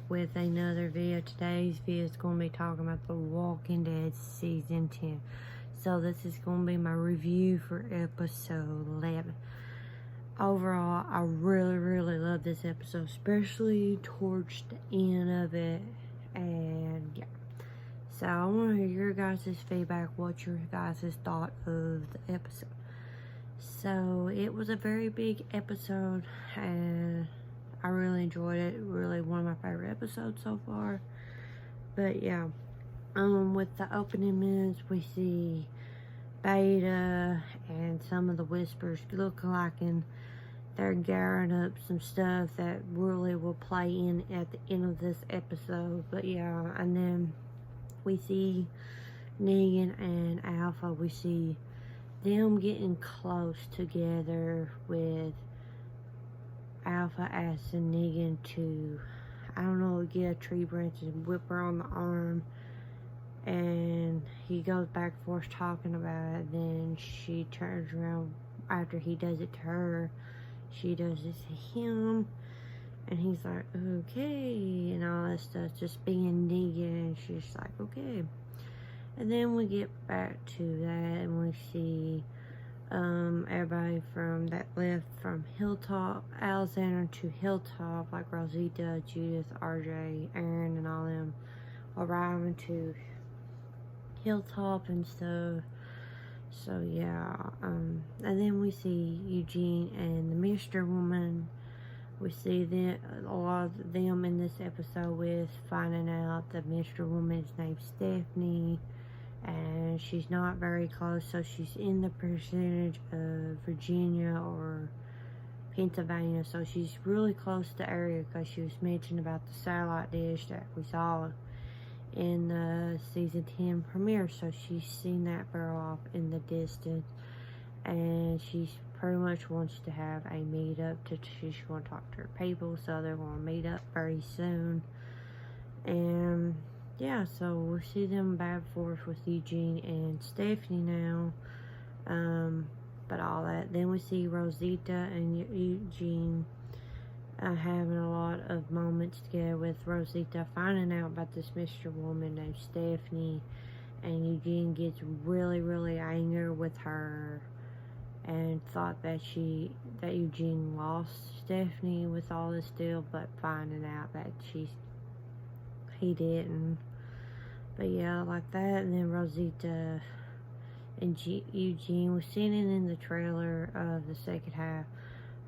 with another video. Today's video is going to be talking about The Walking Dead Season 10. So this is going to be my review for episode 11. Overall, I really love this episode, especially towards the end of it. And yeah. So I want to hear your guys' feedback, what your guys' thought of the episode. So it was a very big episode, and I really enjoyed it. Really one of my favorite episodes so far. But yeah, with the opening minutes, we see Beta and some of the Whispers look like they're gathering up some stuff that really will play in at the end of this episode. But yeah, and then we see Negan and Alpha. We see them getting close together, with Alpha asking Negan to, I don't know, get a tree branch and whip her on the arm. And he goes back and forth talking about it. Then she turns around after he does it to her. She does it to him. And he's like, okay, and all that stuff, just being Negan. And she's like, okay. And then we get back to that, and we see everybody from that left from Hilltop, Alexander to Hilltop, like Rosita, Judith, RJ, Aaron, and all them arriving to Hilltop and stuff. So yeah, and then we see Eugene and the Mystery Woman. We see a lot of them in this episode, with finding out the Mystery Woman's named Stephanie, and she's not very close, so she's in the percentage of Virginia or Pennsylvania, so she's really close to the area, because she was mentioned about the satellite dish that we saw in the season 10 premiere. So she's seen that far off in the distance, and she's pretty much wants to have a meetup. She's going to talk to her people, so they're going to meet up very soon. And yeah, so we see them back and forth with Eugene and Stephanie now. But all that. Then we see Rosita and Eugene having a lot of moments together, with Rosita finding out about this Mystery Woman named Stephanie. And Eugene gets really angry with her, and thought that Eugene lost Stephanie with all this deal, but finding out that he didn't. But yeah, like that. And then Rosita and Eugene was seen in the trailer of the second half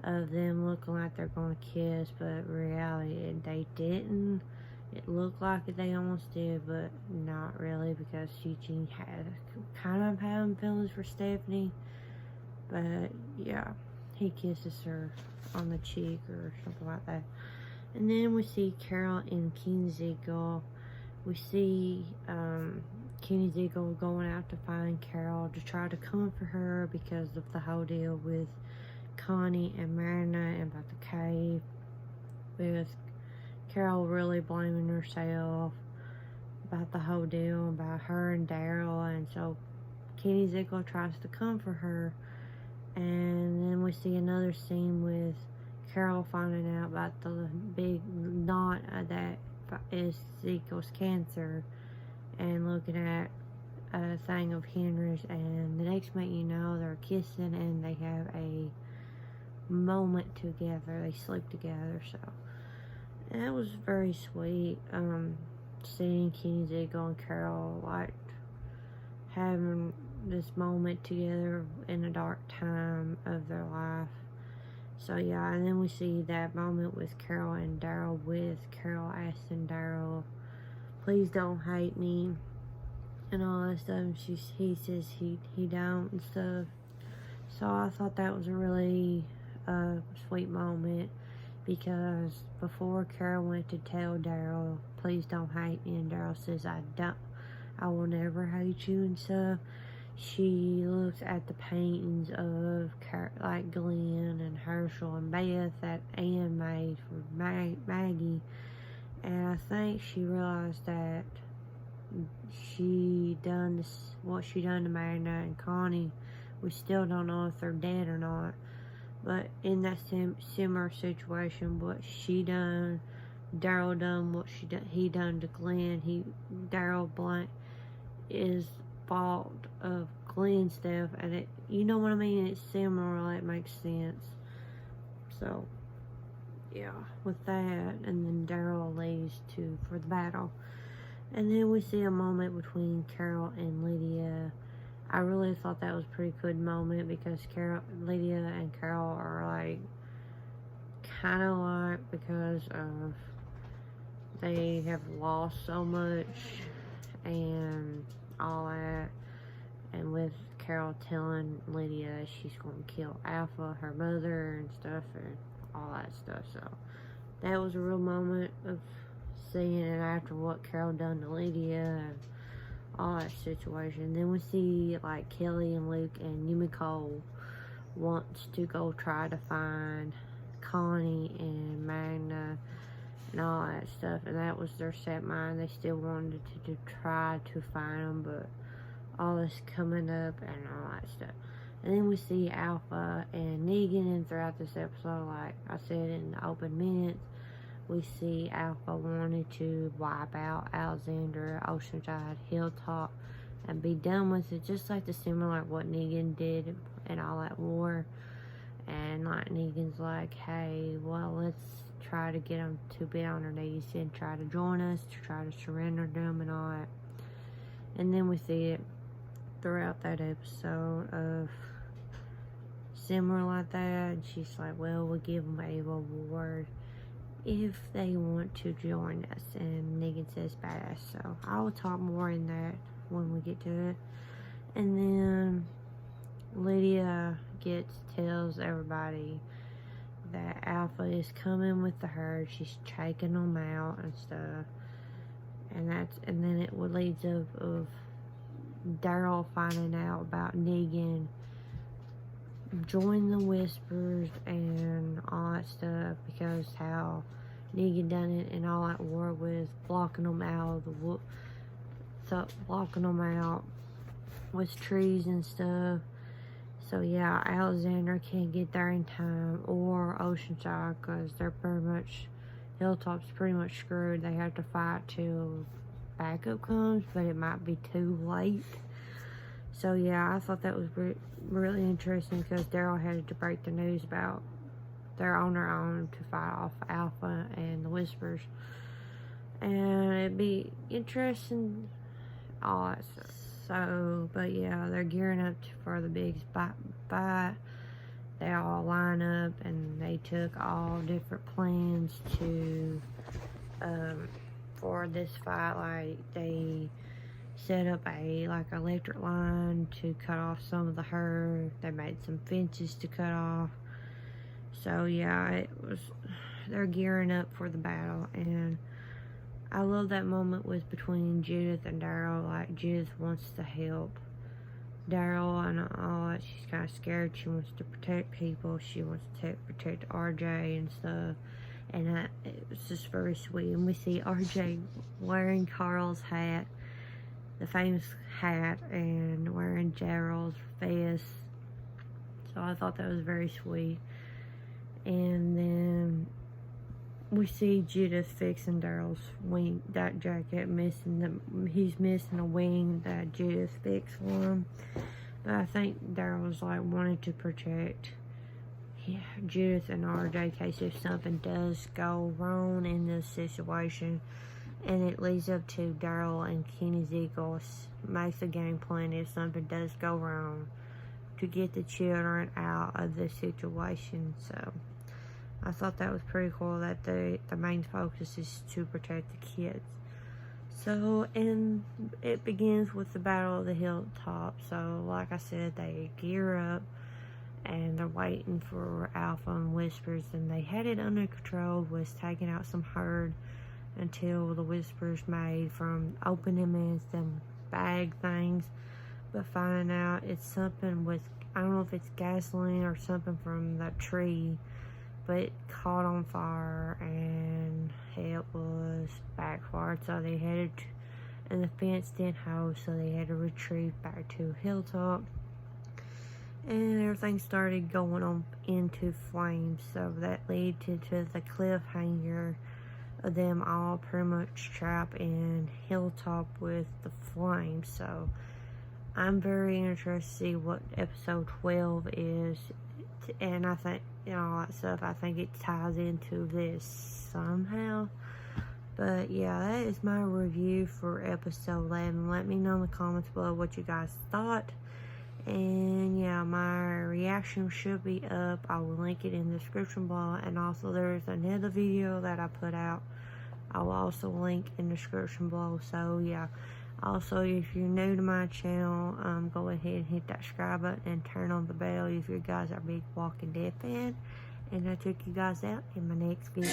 of them looking like they're going to kiss, but in reality they didn't. It looked like they almost did, but not really, because Eugene had kind of having feelings for Stephanie. But yeah, he kisses her on the cheek or something like that. And then we see Carol and Kenny Ziegler. We see Kenny Ziegler going out to find Carol to try to comfort her because of the whole deal with Connie and Marina and about the cave, with Carol really blaming herself about the whole deal, about her and Daryl. And so Kenny Ziegler tries to comfort her. And then we see another scene with Carol finding out about the big knot that is Ziegler's cancer, and looking at a thing of Henry's, and the next minute you know they're kissing and they have a moment together. They sleep together. So that was very sweet. Seeing Kenny Ziegler and Carol like having this moment together in a dark time of their life. So yeah, and then we see that moment with Carol and Daryl, with Carol asking Daryl, please don't hate me, and all that stuff. He says he don't and stuff. So I thought that was a really sweet moment, because before Carol went to tell Daryl, please don't hate me, and Daryl says, I will never hate you and stuff. She looks at the paintings of like Glenn and Herschel and Beth that Anne made for Maggie, and I think she realized that she done this, what she done to Marina and Connie. We still don't know if they're dead or not, but in that similar situation, what she done Daryl done what he done to Glenn. Daryl Blunt is fault of Glenn's death, and it, you know what I mean? It's similar, it makes sense. So, yeah, with that, and then Daryl leaves for the battle. And then we see a moment between Carol and Lydia. I really thought that was a pretty good moment because Lydia and Carol are like kind of like, because of they have lost so much and all that, and with Carol telling Lydia she's going to kill Alpha, her mother, and stuff, and all that stuff. So that was a real moment of seeing it after what Carol done to Lydia and all that situation. Then we see like Kelly and Luke and Yumiko wants to go try to find Connie and Magna and all that stuff, and that was their set mind. They still wanted to try to find them, but all this coming up and all that stuff. And then we see Alpha and Negan, and throughout this episode, like I said in the open minutes, we see Alpha wanted to wipe out Alexandria, Oceanside, Hilltop, and be done with it, just like like what Negan did in all that war. And like Negan's like, hey, well, let's try to get them to be on their knees and try to join us, to try to surrender them and all that. And then we see it throughout that episode of similar like that, and she's like, well, we'll give them a reward if they want to join us, and Negan says badass. So I will talk more in that when we get to it. And then Lydia tells everybody that Alpha is coming with the herd. She's taking them out and stuff, and then it leads up of Daryl finding out about Negan join the Whispers and all that stuff, because how Negan done it and all that war with blocking them out of blocking them out with trees and stuff. So yeah, Alexander can't get there in time, or Oceanside, because they're pretty much, Hilltop's pretty much screwed. They have to fight till backup comes, but it might be too late. So yeah, I thought that was really interesting, because Daryl had to break the news about they're on their own to fight off Alpha and the Whispers. And it'd be interesting, all that stuff. So, but yeah, they're gearing up for the big fight. They all line up, and they took all different plans to, for this fight. Like, they set up a electric line to cut off some of the herd. They made some fences to cut off. So yeah, they're gearing up for the battle, and I love that moment was between Judith and Daryl. Like, Judith wants to help Daryl and all that. She's kind of scared. She wants to protect people. She wants to protect RJ and stuff. And it was just very sweet. And we see RJ wearing Carl's hat, the famous hat, and wearing Daryl's vest. So I thought that was very sweet. And then we see Judith fixing Daryl's wing, that jacket, he's missing a wing that Judith fixed for him. But I think Daryl was like wanting to protect Judith and RJ in case if something does go wrong in this situation. And it leads up to Daryl and Kenny Ziegler makes a game plan if something does go wrong to get the children out of this situation. So I thought that was pretty cool that the main focus is to protect the kids. So, and it begins with the Battle of the Hilltop. So, like I said, they gear up and they're waiting for Alpha and Whispers, and they had it under control, was taking out some herd until the Whispers made from opening them as them bag things, but finding out it's something with, I don't know if it's gasoline or something from that tree, but it caught on fire and it was backfired. So they headed, and the fence didn't hold, so they had to retreat back to Hilltop. And everything started going on into flames. So that led to the cliffhanger of them all pretty much trapped in Hilltop with the flames. So I'm very interested to see what episode 12 is, and I think, you know, all that stuff, I think it ties into this somehow. But yeah, that is my review for episode 11. Let me know in the comments below what you guys thought. And yeah, my reaction should be up. I will link it in the description below. And also there's another video that I put out. I will also link in the description below. So yeah. Also, if you're new to my channel, go ahead and hit that subscribe button and turn on the bell if you guys are a big Walking Dead fan. And I'll check you guys out in my next video.